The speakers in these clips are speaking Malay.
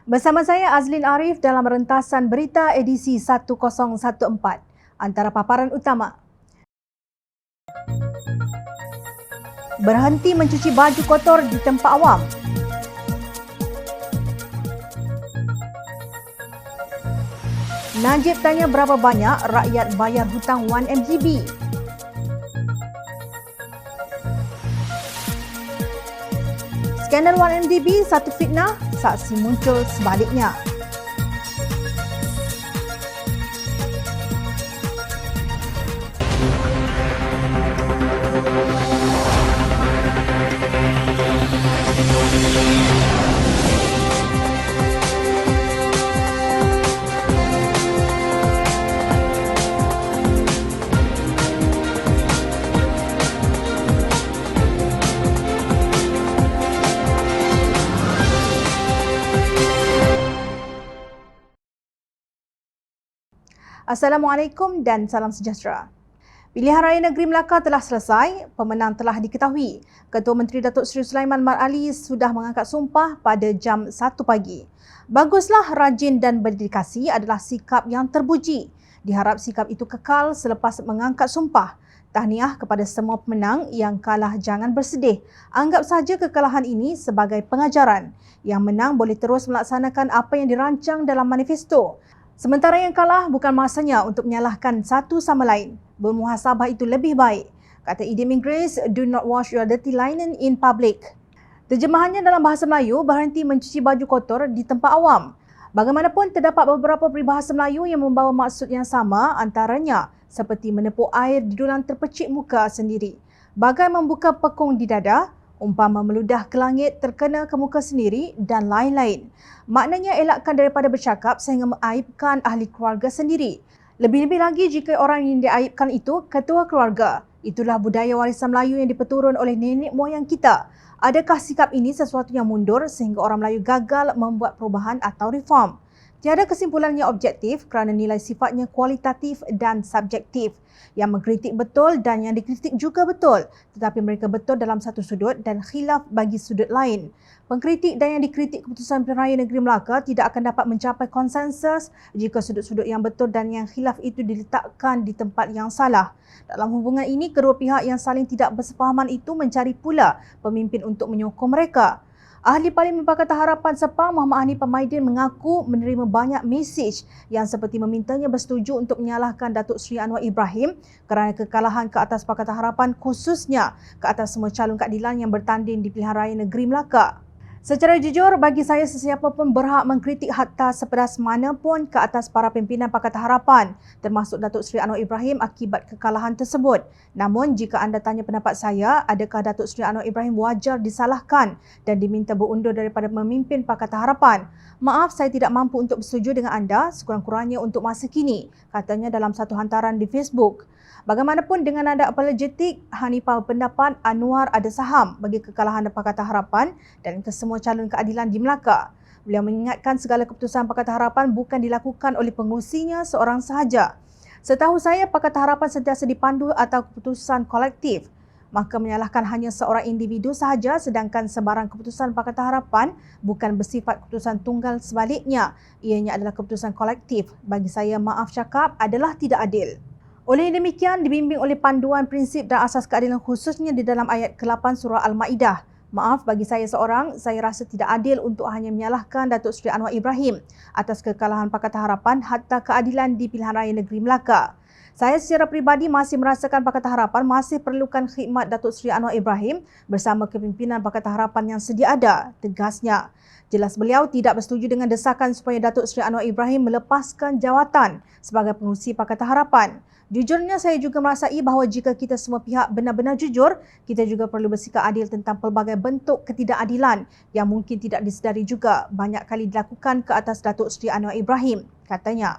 Bersama saya Azlin Arif dalam rentasan berita edisi 1014. Antara paparan utama. Berhenti mencuci baju kotor di tempat awam. Najib tanya berapa banyak rakyat bayar hutang 1MGB. Skandal 1MDB satu fitnah, saksi muncul sebaliknya. Assalamualaikum dan salam sejahtera. Pilihan Raya Negeri Melaka telah selesai, pemenang telah diketahui. Ketua Menteri Datuk Seri Sulaiman Mat Ali sudah mengangkat sumpah pada jam 1 pagi. Baguslah, rajin dan berdedikasi adalah sikap yang terpuji. Diharap sikap itu kekal selepas mengangkat sumpah. Tahniah kepada semua pemenang, yang kalah jangan bersedih. Anggap saja kekalahan ini sebagai pengajaran. Yang menang boleh terus melaksanakan apa yang dirancang dalam manifesto. Sementara yang kalah bukan masanya untuk menyalahkan satu sama lain. Bermuhasabah itu lebih baik. Kata Idimin Grace, do not wash your dirty linen in public. Terjemahannya dalam bahasa Melayu, berhenti mencuci baju kotor di tempat awam. Bagaimanapun, terdapat beberapa peribahasa Melayu yang membawa maksud yang sama, antaranya seperti menepuk air di dulang terpecik muka sendiri. Bagai membuka pekung di dada, umpama meludah ke langit terkena ke muka sendiri dan lain-lain. Maknanya elakkan daripada bercakap sehingga mengaibkan ahli keluarga sendiri. Lebih-lebih lagi jika orang yang diaibkan itu ketua keluarga. Itulah budaya warisan Melayu yang dipeturun oleh nenek moyang kita. Adakah sikap ini sesuatu yang mundur sehingga orang Melayu gagal membuat perubahan atau reform? Tiada kesimpulan yang objektif kerana nilai sifatnya kualitatif dan subjektif. Yang mengkritik betul dan yang dikritik juga betul, tetapi mereka betul dalam satu sudut dan khilaf bagi sudut lain. Pengkritik dan yang dikritik keputusan Pilihan Raya Negeri Melaka tidak akan dapat mencapai konsensus jika sudut-sudut yang betul dan yang khilaf itu diletakkan di tempat yang salah. Dalam hubungan ini, kedua pihak yang saling tidak bersefahaman itu mencari pula pemimpin untuk menyokong mereka. Ahli Parlimen Pakatan Harapan Sepang Muhammad Hanif Pamaidin mengaku menerima banyak mesej yang seperti memintanya bersetuju untuk menyalahkan Datuk Seri Anwar Ibrahim kerana kekalahan ke atas Pakatan Harapan, khususnya ke atas semua calon keadilan yang bertanding di Pilihan Raya Negeri Melaka. Secara jujur, bagi saya sesiapa pun berhak mengkritik hatta sepedas mana pun ke atas para pimpinan Pakatan Harapan, termasuk Datuk Seri Anwar Ibrahim akibat kekalahan tersebut. Namun, jika anda tanya pendapat saya, adakah Datuk Seri Anwar Ibrahim wajar disalahkan dan diminta berundur daripada memimpin Pakatan Harapan? Maaf, saya tidak mampu untuk bersetuju dengan anda, sekurang-kurangnya untuk masa kini, katanya dalam satu hantaran di Facebook. Bagaimanapun, dengan nada apologetik, Hanifah berpendapat Anwar ada saham bagi kekalahan Pakatan Harapan dan kesemua calon keadilan di Melaka. Beliau mengingatkan segala keputusan Pakatan Harapan bukan dilakukan oleh pengurusinya seorang sahaja. Setahu saya, Pakatan Harapan sentiasa dipandu atau keputusan kolektif. Maka menyalahkan hanya seorang individu sahaja, sedangkan sebarang keputusan Pakatan Harapan bukan bersifat keputusan tunggal, sebaliknya ianya adalah keputusan kolektif. Bagi saya, maaf cakap, adalah tidak adil. Oleh demikian, dibimbing oleh panduan prinsip dan asas keadilan khususnya di dalam ayat ke-8 surah Al-Ma'idah. Maaf, bagi saya seorang, saya rasa tidak adil untuk hanya menyalahkan Datuk Seri Anwar Ibrahim atas kekalahan Pakatan Harapan hatta keadilan di Pilihan Raya Negeri Melaka. Saya secara peribadi masih merasakan Pakatan Harapan masih perlukan khidmat Datuk Seri Anwar Ibrahim bersama kepimpinan Pakatan Harapan yang sedia ada, tegasnya. Jelas beliau tidak bersetuju dengan desakan supaya Datuk Seri Anwar Ibrahim melepaskan jawatan sebagai pengurusi Pakatan Harapan. Jujurnya, saya juga merasai bahawa jika kita semua pihak benar-benar jujur, kita juga perlu bersikap adil tentang pelbagai bentuk ketidakadilan yang mungkin tidak disedari juga banyak kali dilakukan ke atas Datuk Seri Anwar Ibrahim, katanya.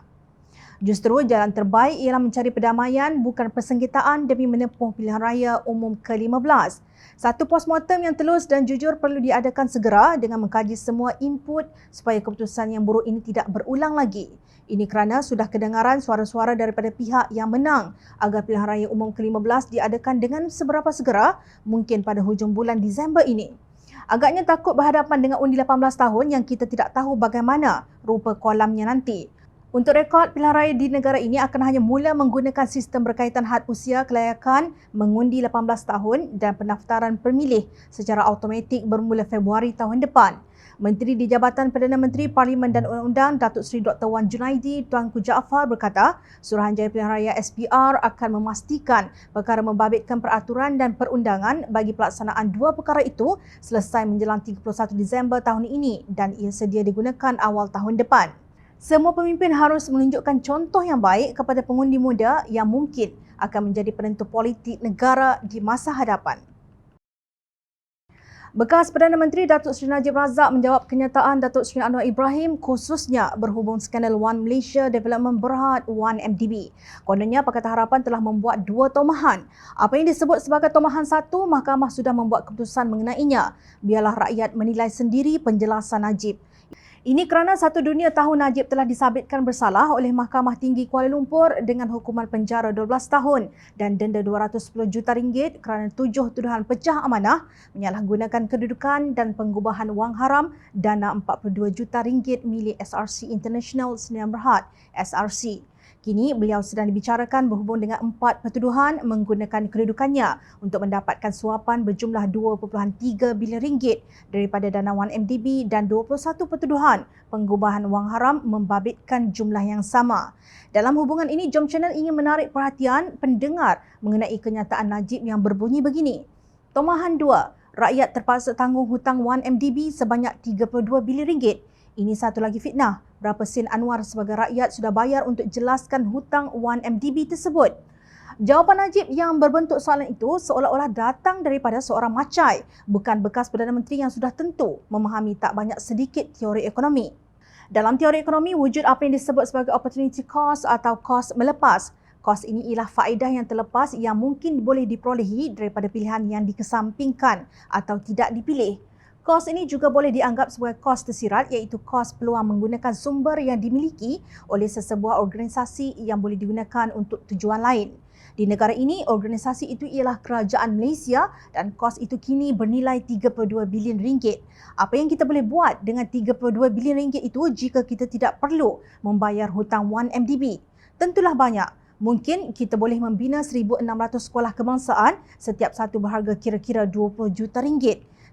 Justru jalan terbaik ialah mencari perdamaian, bukan persengketaan demi menempuh pilihan raya umum ke-15. Satu postmortem yang telus dan jujur perlu diadakan segera dengan mengkaji semua input supaya keputusan yang buruk ini tidak berulang lagi. Ini kerana sudah kedengaran suara-suara daripada pihak yang menang agar pilihan raya umum ke-15 diadakan dengan seberapa segera mungkin pada hujung bulan Disember ini. Agaknya takut berhadapan dengan undi 18 tahun yang kita tidak tahu bagaimana rupa kolamnya nanti. Untuk rekod, pilihan raya di negara ini akan hanya mula menggunakan sistem berkaitan had usia kelayakan mengundi 18 tahun dan pendaftaran pemilih secara automatik bermula Februari tahun depan. Menteri di Jabatan Perdana Menteri Parlimen dan Undang-Undang Datuk Seri Dr. Wan Junaidi Tuanku Jaafar berkata, Suruhanjaya Pilihan Raya SPR akan memastikan perkara membabitkan peraturan dan perundangan bagi pelaksanaan dua perkara itu selesai menjelang 31 Disember tahun ini dan ia sedia digunakan awal tahun depan. Semua pemimpin harus menunjukkan contoh yang baik kepada pengundi muda yang mungkin akan menjadi penentu politik negara di masa hadapan. Bekas Perdana Menteri Datuk Seri Najib Razak menjawab kenyataan Datuk Seri Anwar Ibrahim khususnya berhubung skandal One Malaysia Development Berhad 1MDB. Kononnya Pakatan Harapan telah membuat dua tomahan. Apa yang disebut sebagai tomahan satu, Mahkamah sudah membuat keputusan mengenainya. Biarlah rakyat menilai sendiri penjelasan Najib. Ini kerana Satu Dunia tahu Najib telah disabitkan bersalah oleh Mahkamah Tinggi Kuala Lumpur dengan hukuman penjara 12 tahun dan denda RM210 juta kerana 7 tuduhan pecah amanah, menyalahgunakan kedudukan dan pengubahan wang haram dana RM42 juta milik SRC International Sdn Bhd SRC. Kini beliau sedang dibicarakan berhubung dengan 4 pertuduhan menggunakan kedudukannya untuk mendapatkan suapan berjumlah RM2.3 bilion daripada dana 1MDB dan 21 pertuduhan pengubahan wang haram membabitkan jumlah yang sama. Dalam hubungan ini, Jom Channel ingin menarik perhatian pendengar mengenai kenyataan Najib yang berbunyi begini. Tomahan 2, rakyat terpaksa tanggung hutang 1MDB sebanyak RM32 bilion. Ini satu lagi fitnah. Berapa sen Anwar sebagai rakyat sudah bayar untuk jelaskan hutang 1MDB tersebut? Jawapan Najib yang berbentuk soalan itu seolah-olah datang daripada seorang macai, bukan bekas Perdana Menteri yang sudah tentu memahami tak banyak sedikit teori ekonomi. Dalam teori ekonomi, wujud apa yang disebut sebagai opportunity cost atau kos melepas. Kos ini ialah faedah yang terlepas yang mungkin boleh diperolehi daripada pilihan yang dikesampingkan atau tidak dipilih. Kos ini juga boleh dianggap sebagai kos tersirat iaitu kos peluang menggunakan sumber yang dimiliki oleh sesebuah organisasi yang boleh digunakan untuk tujuan lain. Di negara ini, organisasi itu ialah Kerajaan Malaysia dan kos itu kini bernilai RM32 bilion. Apa yang kita boleh buat dengan RM32 bilion itu jika kita tidak perlu membayar hutang 1MDB? Tentulah banyak. Mungkin kita boleh membina 1,600 sekolah kebangsaan, setiap satu berharga kira-kira RM20 juta.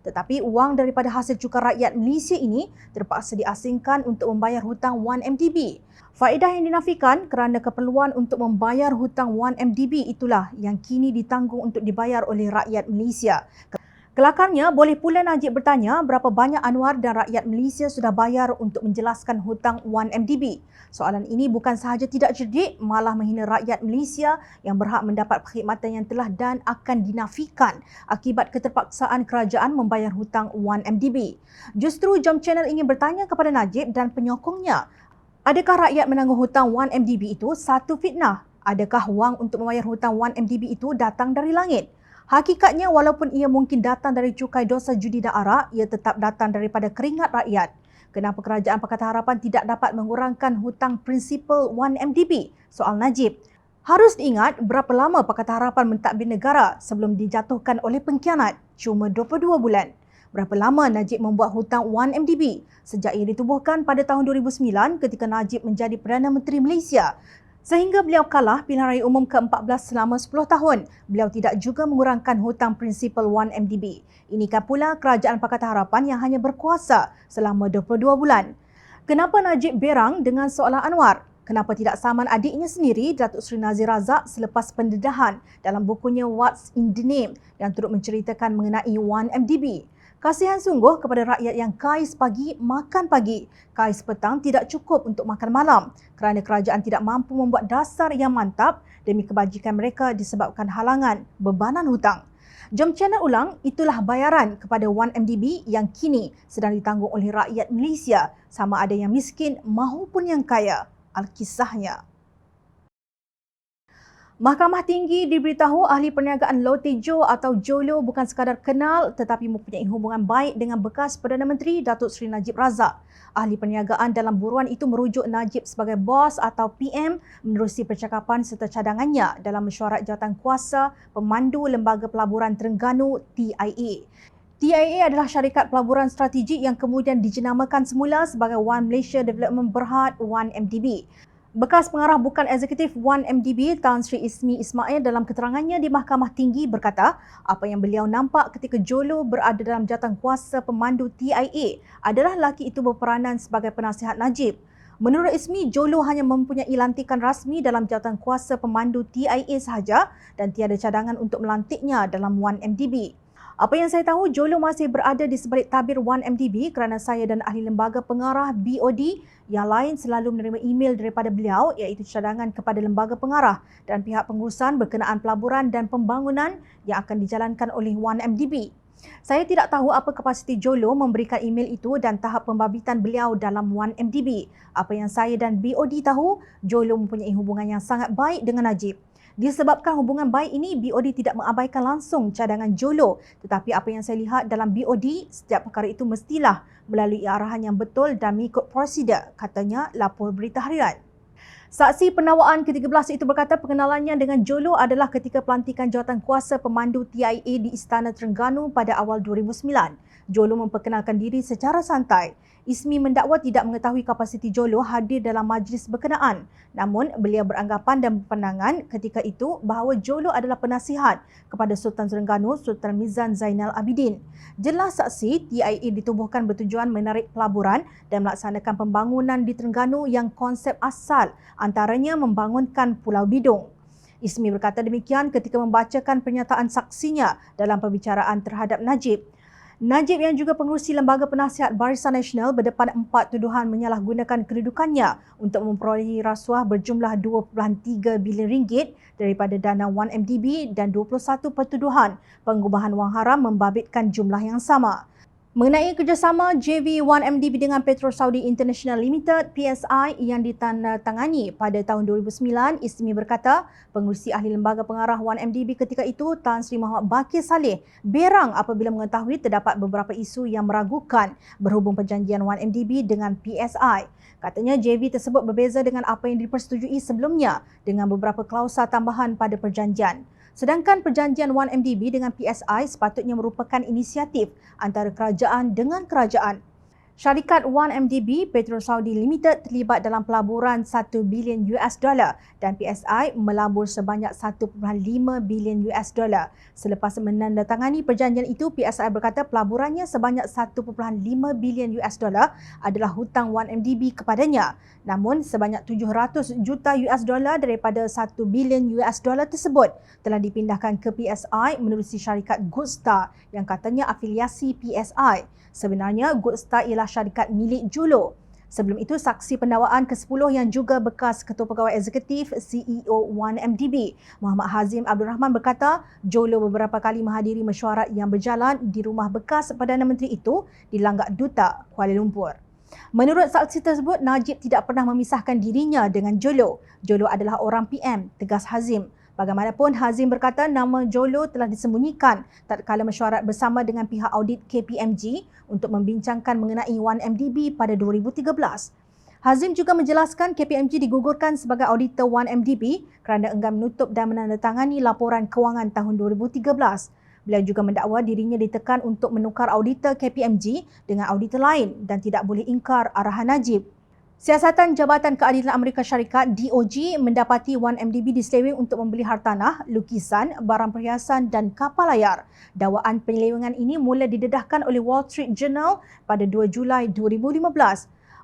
Tetapi wang daripada hasil cukar rakyat Malaysia ini terpaksa diasingkan untuk membayar hutang 1MDB. Faedah yang dinafikan kerana keperluan untuk membayar hutang 1MDB itulah yang kini ditanggung untuk dibayar oleh rakyat Malaysia. Kelakarnya, boleh pula Najib bertanya berapa banyak Anwar dan rakyat Malaysia sudah bayar untuk menjelaskan hutang 1MDB. Soalan ini bukan sahaja tidak cerdik, malah menghina rakyat Malaysia yang berhak mendapat perkhidmatan yang telah dan akan dinafikan akibat keterpaksaan kerajaan membayar hutang 1MDB. Justru Jom Channel ingin bertanya kepada Najib dan penyokongnya, adakah rakyat menanggung hutang 1MDB itu satu fitnah? Adakah wang untuk membayar hutang 1MDB itu datang dari langit? Hakikatnya, walaupun ia mungkin datang dari cukai dosa judi dan arak, ia tetap datang daripada keringat rakyat. Kenapa Kerajaan Pakatan Harapan tidak dapat mengurangkan hutang prinsipal 1MDB? Soal Najib. Harus diingat berapa lama Pakatan Harapan mentadbir negara sebelum dijatuhkan oleh pengkhianat? Cuma 22 bulan. Berapa lama Najib membuat hutang 1MDB? Sejak ia ditubuhkan pada tahun 2009 ketika Najib menjadi Perdana Menteri Malaysia. Sehingga beliau kalah pilihan raya umum ke-14 selama 10 tahun, beliau tidak juga mengurangkan hutang prinsipal 1MDB. Inikah pula Kerajaan Pakatan Harapan yang hanya berkuasa selama 22 bulan. Kenapa Najib berang dengan soalan Anwar? Kenapa tidak saman adiknya sendiri, Datuk Seri Nazir Razak, selepas pendedahan dalam bukunya What's in the Name yang turut menceritakan mengenai 1MDB? Kasihan sungguh kepada rakyat yang kais pagi makan pagi, kais petang tidak cukup untuk makan malam kerana kerajaan tidak mampu membuat dasar yang mantap demi kebajikan mereka disebabkan halangan bebanan hutang. Jom Channel ulang, itulah bayaran kepada 1MDB yang kini sedang ditanggung oleh rakyat Malaysia, sama ada yang miskin maupun yang kaya. Alkisahnya. Mahkamah Tinggi diberitahu ahli perniagaan Low Tejo atau Jolo bukan sekadar kenal tetapi mempunyai hubungan baik dengan bekas Perdana Menteri Datuk Seri Najib Razak. Ahli perniagaan dalam buruan itu merujuk Najib sebagai bos atau PM menerusi percakapan serta cadangannya dalam mesyuarat jawatankuasa pemandu Lembaga Pelaburan Terengganu TIA. TIA adalah syarikat pelaburan strategik yang kemudian dijenamakan semula sebagai One Malaysia Development Berhad 1MDB. Bekas pengarah bukan eksekutif 1MDB Tan Sri Ismi Ismail dalam keterangannya di Mahkamah Tinggi berkata apa yang beliau nampak ketika Jolo berada dalam jawatankuasa pemandu TIA adalah lelaki itu berperanan sebagai penasihat Najib. Menurut Ismi, Jolo hanya mempunyai lantikan rasmi dalam jawatankuasa pemandu TIA sahaja dan tiada cadangan untuk melantiknya dalam 1MDB. Apa yang saya tahu, Jolo masih berada di sebalik tabir 1MDB kerana saya dan ahli lembaga pengarah BOD yang lain selalu menerima email daripada beliau iaitu cadangan kepada lembaga pengarah dan pihak pengurusan berkenaan pelaburan dan pembangunan yang akan dijalankan oleh 1MDB. Saya tidak tahu apa kapasiti Jolo memberikan email itu dan tahap pembabitan beliau dalam 1MDB. Apa yang saya dan BOD tahu, Jolo mempunyai hubungan yang sangat baik dengan Najib. Disebabkan hubungan baik ini, BOD tidak mengabaikan langsung cadangan Jolo. Tetapi apa yang saya lihat dalam BOD, setiap perkara itu mestilah melalui arahan yang betul dan mengikut prosedur, katanya lapor Berita Harian. Saksi penawaan ke-13 itu berkata pengenalannya dengan Jolo adalah ketika pelantikan jawatankuasa pemandu TIA di Istana Terengganu pada awal 2009. Jolo memperkenalkan diri secara santai. Ismi mendakwa tidak mengetahui kapasiti Jolo hadir dalam majlis berkenaan. Namun, beliau beranggapan dan berpandangan ketika itu bahawa Jolo adalah penasihat kepada Sultan Terengganu, Sultan Mizan Zainal Abidin. Jelas saksi, TIA ditubuhkan bertujuan menarik pelaburan dan melaksanakan pembangunan di Terengganu yang konsep asal antaranya membangunkan Pulau Bidung. Ismi berkata demikian ketika membacakan pernyataan saksinya dalam pembicaraan terhadap Najib. Najib yang juga pengerusi Lembaga Penasihat Barisan Nasional berdepan 4 tuduhan menyalahgunakan kedudukannya untuk memperolehi rasuah berjumlah 2.3 bilion ringgit daripada dana 1MDB dan 21 pertuduhan pengubahan wang haram membabitkan jumlah yang sama. Mengenai kerjasama JV 1MDB dengan Petro Saudi International Limited PSI yang ditandatangani pada tahun 2009, Ismi berkata pengerusi ahli lembaga pengarah 1MDB ketika itu Tan Sri Muhammad Bakir Saleh berang apabila mengetahui terdapat beberapa isu yang meragukan berhubung perjanjian 1MDB dengan PSI. Katanya JV tersebut berbeza dengan apa yang dipersetujui sebelumnya dengan beberapa klausa tambahan pada perjanjian. Sedangkan perjanjian 1MDB dengan PSI sepatutnya merupakan inisiatif antara kerajaan dengan kerajaan. Syarikat 1MDB Petro Saudi Limited terlibat dalam pelaburan 1 bilion US dollar dan PSI melabur sebanyak 1.5 bilion US dollar. Selepas menandatangani perjanjian itu, PSI berkata pelaburannya sebanyak 1.5 bilion US dollar adalah hutang 1MDB kepadanya. Namun sebanyak 700 juta US dollar daripada 1 bilion US dollar tersebut telah dipindahkan ke PSI menerusi syarikat Goodstar yang katanya afiliasi PSI. Sebenarnya Goodstar ialah syarikat milik Jolo. Sebelum itu, saksi pendakwaan ke-10 yang juga bekas Ketua Pegawai Eksekutif CEO 1MDB, Muhammad Hazim Abdul Rahman berkata, Jolo beberapa kali menghadiri mesyuarat yang berjalan di rumah bekas Perdana Menteri itu di Langgak Duta, Kuala Lumpur. Menurut saksi tersebut, Najib tidak pernah memisahkan dirinya dengan Jolo. Jolo adalah orang PM, tegas Hazim. Bagaimanapun, Hazim berkata nama Jolo telah disembunyikan tatkala mesyuarat bersama dengan pihak audit KPMG untuk membincangkan mengenai 1MDB pada 2013. Hazim juga menjelaskan KPMG digugurkan sebagai auditor 1MDB kerana enggan menutup dan menandatangani laporan kewangan tahun 2013. Beliau juga mendakwa dirinya ditekan untuk menukar auditor KPMG dengan auditor lain dan tidak boleh ingkar arahan Najib. Siasatan Jabatan Keadilan Amerika Syarikat DOJ mendapati 1MDB diseleweng untuk membeli hartanah, lukisan, barang perhiasan dan kapal layar. Dakwaan penyelewengan ini mula didedahkan oleh Wall Street Journal pada 2 Julai 2015.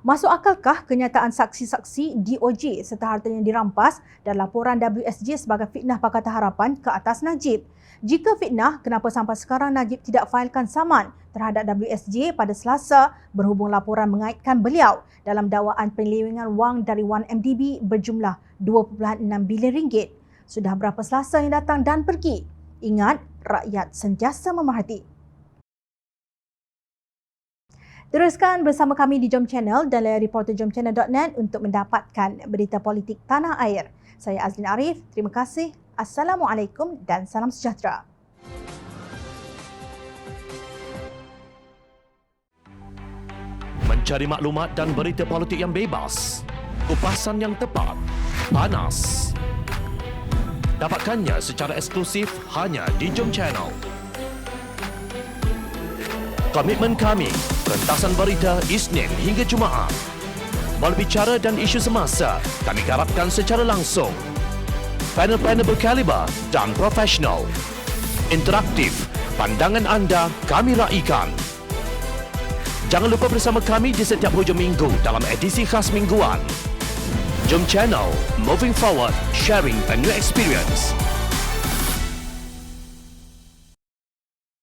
Masuk akalkah kenyataan saksi-saksi DOJ serta hartanya dirampas dan laporan WSJ sebagai fitnah Pakatan Harapan ke atas Najib? Jika fitnah, kenapa sampai sekarang Najib tidak failkan saman terhadap WSJ pada Selasa berhubung laporan mengaitkan beliau dalam dakwaan penyelewengan wang dari 1MDB berjumlah 2.6 bilion ringgit? Sudah berapa Selasa yang datang dan pergi? Ingat, rakyat sentiasa memerhati. Teruskan bersama kami di Jom Channel dan layari portaljomchannel.net untuk mendapatkan berita politik tanah air. Saya Azlin Arif, terima kasih. Assalamualaikum dan salam sejahtera. Mencari maklumat dan berita politik yang bebas, kupasan yang tepat, panas. Dapatkannya secara eksklusif hanya di Jom Channel. Komitmen kami, rentasan berita Isnin hingga Jumaat. Berbicara dan isu semasa, kami garapkan secara langsung. Panel-panel berkaliber dan profesional. Interaktif, pandangan anda kami raikan. Jangan lupa bersama kami di setiap hujung minggu dalam edisi khas mingguan. Jom channel, moving forward, sharing a new experience.